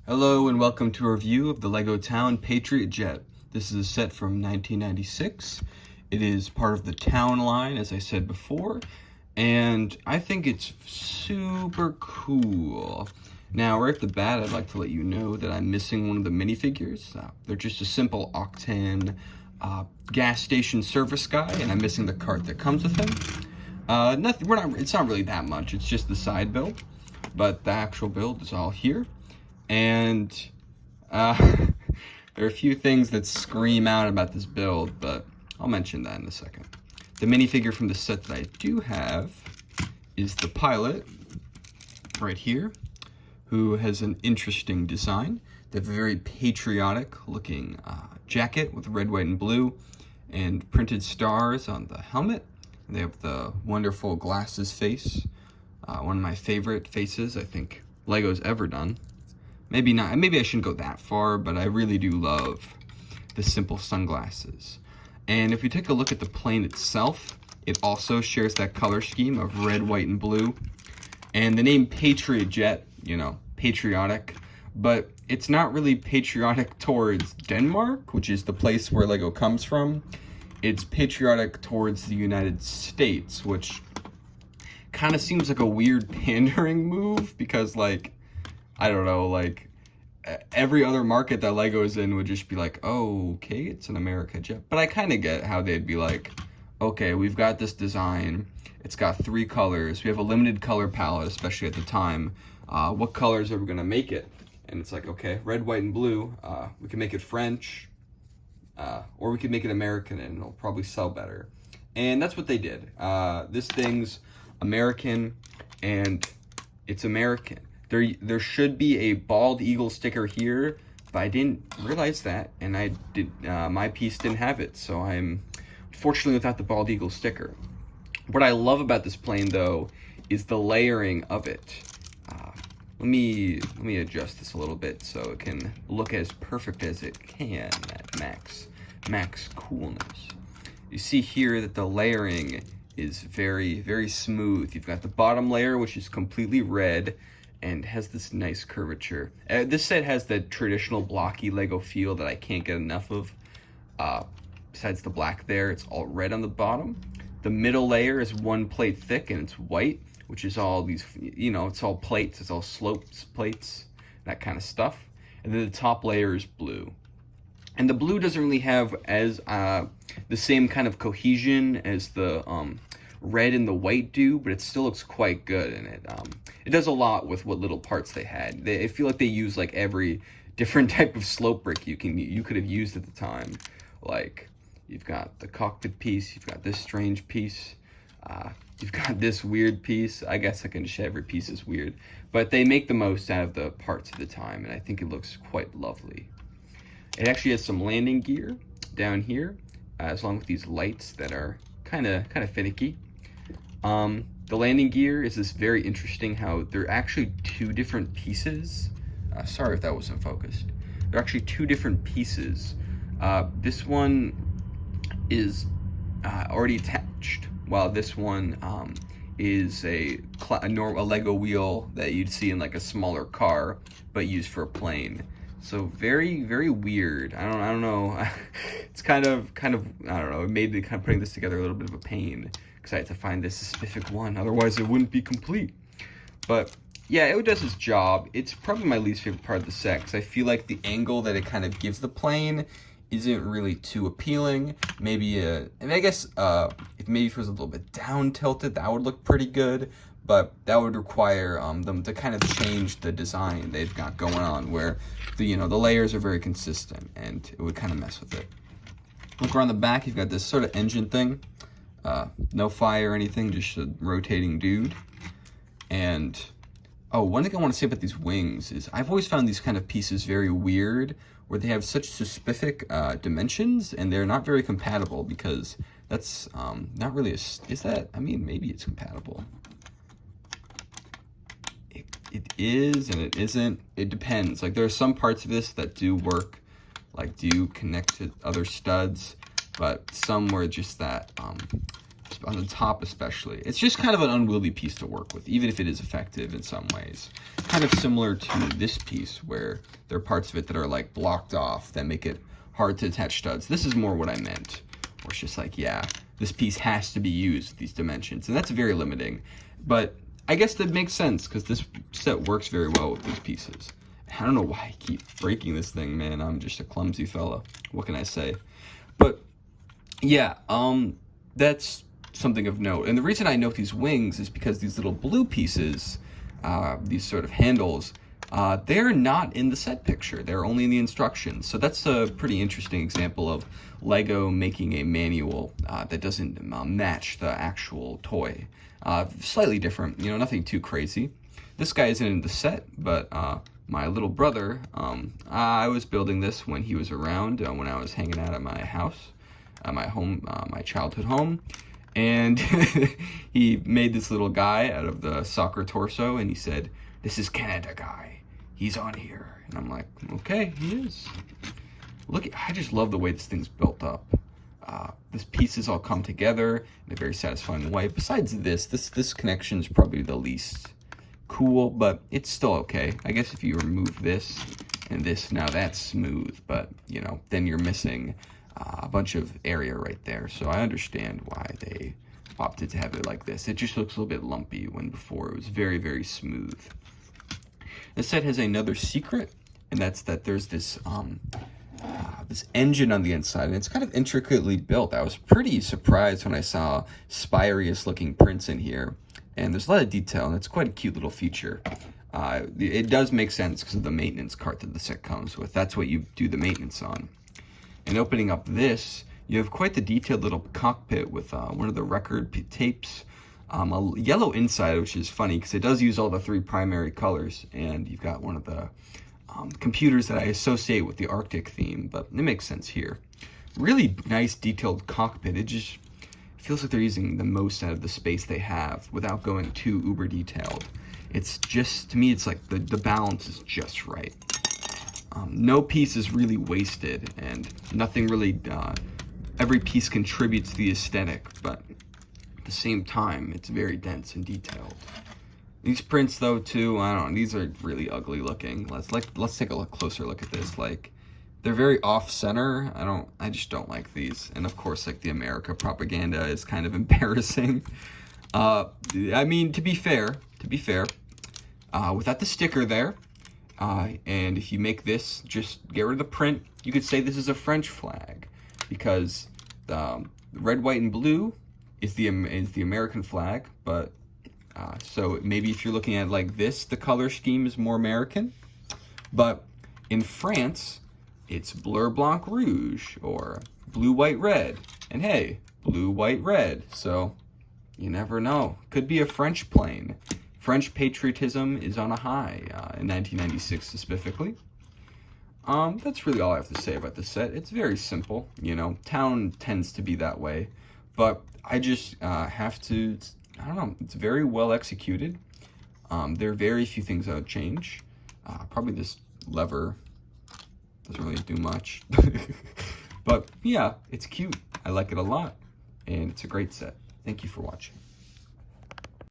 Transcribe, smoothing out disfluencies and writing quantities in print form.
Hello and welcome to a review of the Lego Town Patriot Jet. This is a set from 1996. It is part of the Town line, as I said before, and I think it's super cool. Now, right off the bat, I'd like to let you know that I'm missing one of the minifigures. They're just a simple Octane gas station service guy, and I'm missing the cart that comes with him. It's not really that much. It's just the side build, but the actual build is all here. And there are a few things that scream out about this build, but I'll mention that in a second. The minifigure from the set that I do have is the pilot, right here, who has an interesting design. They have a very patriotic looking jacket with red, white, and blue, and printed stars on the helmet. And they have the wonderful glasses face, one of my favorite faces I think Lego's ever done. Maybe not, maybe I shouldn't go that far, but I really do love the simple sunglasses. And if we take a look at the plane itself, it also shares that color scheme of red, white, and blue. And the name Patriot Jet, you know, patriotic, but it's not really patriotic towards Denmark, which is the place where Lego comes from. It's patriotic towards the United States, which kind of seems like a weird pandering move because, like, I don't know, like, every other market that Lego is in would just be like, oh, okay, it's an America jet. But I kind of get how they'd be like, okay, we've got this design. It's got 3 colors. We have a limited color palette, especially at the time. What colors are we going to make it? And it's like, okay, red, white, and blue. We can make it French, or we could make it American, and it'll probably sell better. And that's what they did. This thing's American, and it's American. There should be a bald eagle sticker here, but I didn't realize that, and my piece didn't have it, so I'm unfortunately without the bald eagle sticker. What I love about this plane, though, is the layering of it. Let me adjust this a little bit so it can look as perfect as it can at max coolness. You see here that the layering is very, very smooth. You've got the bottom layer, which is completely red, and has this nice curvature. This set has the traditional blocky Lego feel that I can't get enough of. Besides the black there, it's all red on the bottom. The middle layer is 1 plate thick and it's white, which is all these, you know, it's all plates, it's all slopes plates, that kind of stuff. And then the top layer is blue. And the blue doesn't really have as the same kind of cohesion as the red and the white do, but it still looks quite good, and it does a lot with what little parts they had. I feel like they use like every different type of slope brick you could have used at the time. Like, you've got the cockpit piece, you've got this strange piece, you've got this weird piece. I guess I can just say every piece is weird, but they make the most out of the parts at the time, and I think it looks quite lovely. It actually has some landing gear down here, along with these lights that are kind of finicky. The landing gear is this very interesting how they're actually 2 different pieces. Sorry if that wasn't focused. They're actually 2 different pieces. This one is already attached, while this one is a Lego wheel that you'd see in like a smaller car, but used for a plane. So very, very weird. I don't know. It's kind of I don't know. It made kind of putting this together a little bit of a pain, because I had to find this specific one. Otherwise, it wouldn't be complete. But yeah, it does its job. It's probably my least favorite part of the set, because I feel like the angle that it kind of gives the plane isn't really too appealing. Maybe I guess if maybe it was a little bit down tilted, that would look pretty good. But that would require them to kind of change the design they've got going on, where the layers are very consistent, and it would kind of mess with it. Look around the back, you've got this sort of engine thing. No fire or anything, just a rotating dude. And one thing I want to say about these wings is I've always found these kind of pieces very weird, where they have such specific dimensions, and they're not very compatible, because that's not really is that? I mean, maybe it's compatible. It is and it isn't. It depends. Like, there are some parts of this that do work, like do connect to other studs, but some were just that on the top especially. It's just kind of an unwieldy piece to work with, even if it is effective in some ways. Kind of similar to this piece, where there are parts of it that are like blocked off that make it hard to attach studs. This is more what I meant, where it's just like, yeah, this piece has to be used, these dimensions, and that's very limiting. But I guess that makes sense, because this set works very well with these pieces. I don't know why I keep breaking this thing, man. I'm just a clumsy fella. What can I say? But yeah, that's something of note. And the reason I note these wings is because these little blue pieces, these sort of handles, they're not in the set picture. They're only in the instructions. So that's a pretty interesting example of Lego making a manual that doesn't match the actual toy. Slightly different, you know, nothing too crazy. This guy isn't in the set, but my little brother, I was building this when he was around, when I was hanging out at my house, my home, my childhood home. And he made this little guy out of the soccer torso, and he said, "This is Canada guy. He's on here." And I'm like, okay, he is. Look, I just love the way this thing's built up. This pieces all come together in a very satisfying way. Besides this connection is probably the least cool, but it's still okay. I guess if you remove this and this, now that's smooth, but you know, then you're missing a bunch of area right there. So I understand why they opted to have it like this. It just looks a little bit lumpy when before it was very, very smooth. This set has another secret, and that's that there's this this engine on the inside, and it's kind of intricately built. I was pretty surprised when I saw spurious looking prints in here, and there's a lot of detail, and it's quite a cute little feature. It does make sense because of the maintenance cart that the set comes with. That's what you do the maintenance on. And opening up this, you have quite the detailed little cockpit with one of the record tapes, a yellow inside, which is funny because it does use all the three primary colors, and you've got one of the computers that I associate with the Arctic theme, but it makes sense here. Really nice detailed cockpit. It just feels like they're using the most out of the space they have without going too uber detailed. It's just, to me, it's like the balance is just right. No piece is really wasted, and nothing really, every piece contributes to the aesthetic, but at the same time, it's very dense and detailed. These prints, though, too, I don't know, these are really ugly looking. Let's take a closer look at this. Like, they're very off-center. I just don't like these. And of course, like, the America propaganda is kind of embarrassing. I mean, to be fair, without the sticker there, and if you make this, just get rid of the print, you could say this is a French flag, because the red, white, and blue is the American flag, but so maybe if you're looking at like this, the color scheme is more American, but in France, it's bleu, blanc, rouge, or blue, white, red, and hey, blue, white, red, so you never know. Could be a French plane. French patriotism is on a high in 1996 specifically. That's really all I have to say about the set. It's very simple, you know, town tends to be that way, but I just have to, I don't know, it's very well executed. There are very few things I would change. Probably this lever doesn't really do much, but yeah, it's cute. I like it a lot, and it's a great set. Thank you for watching.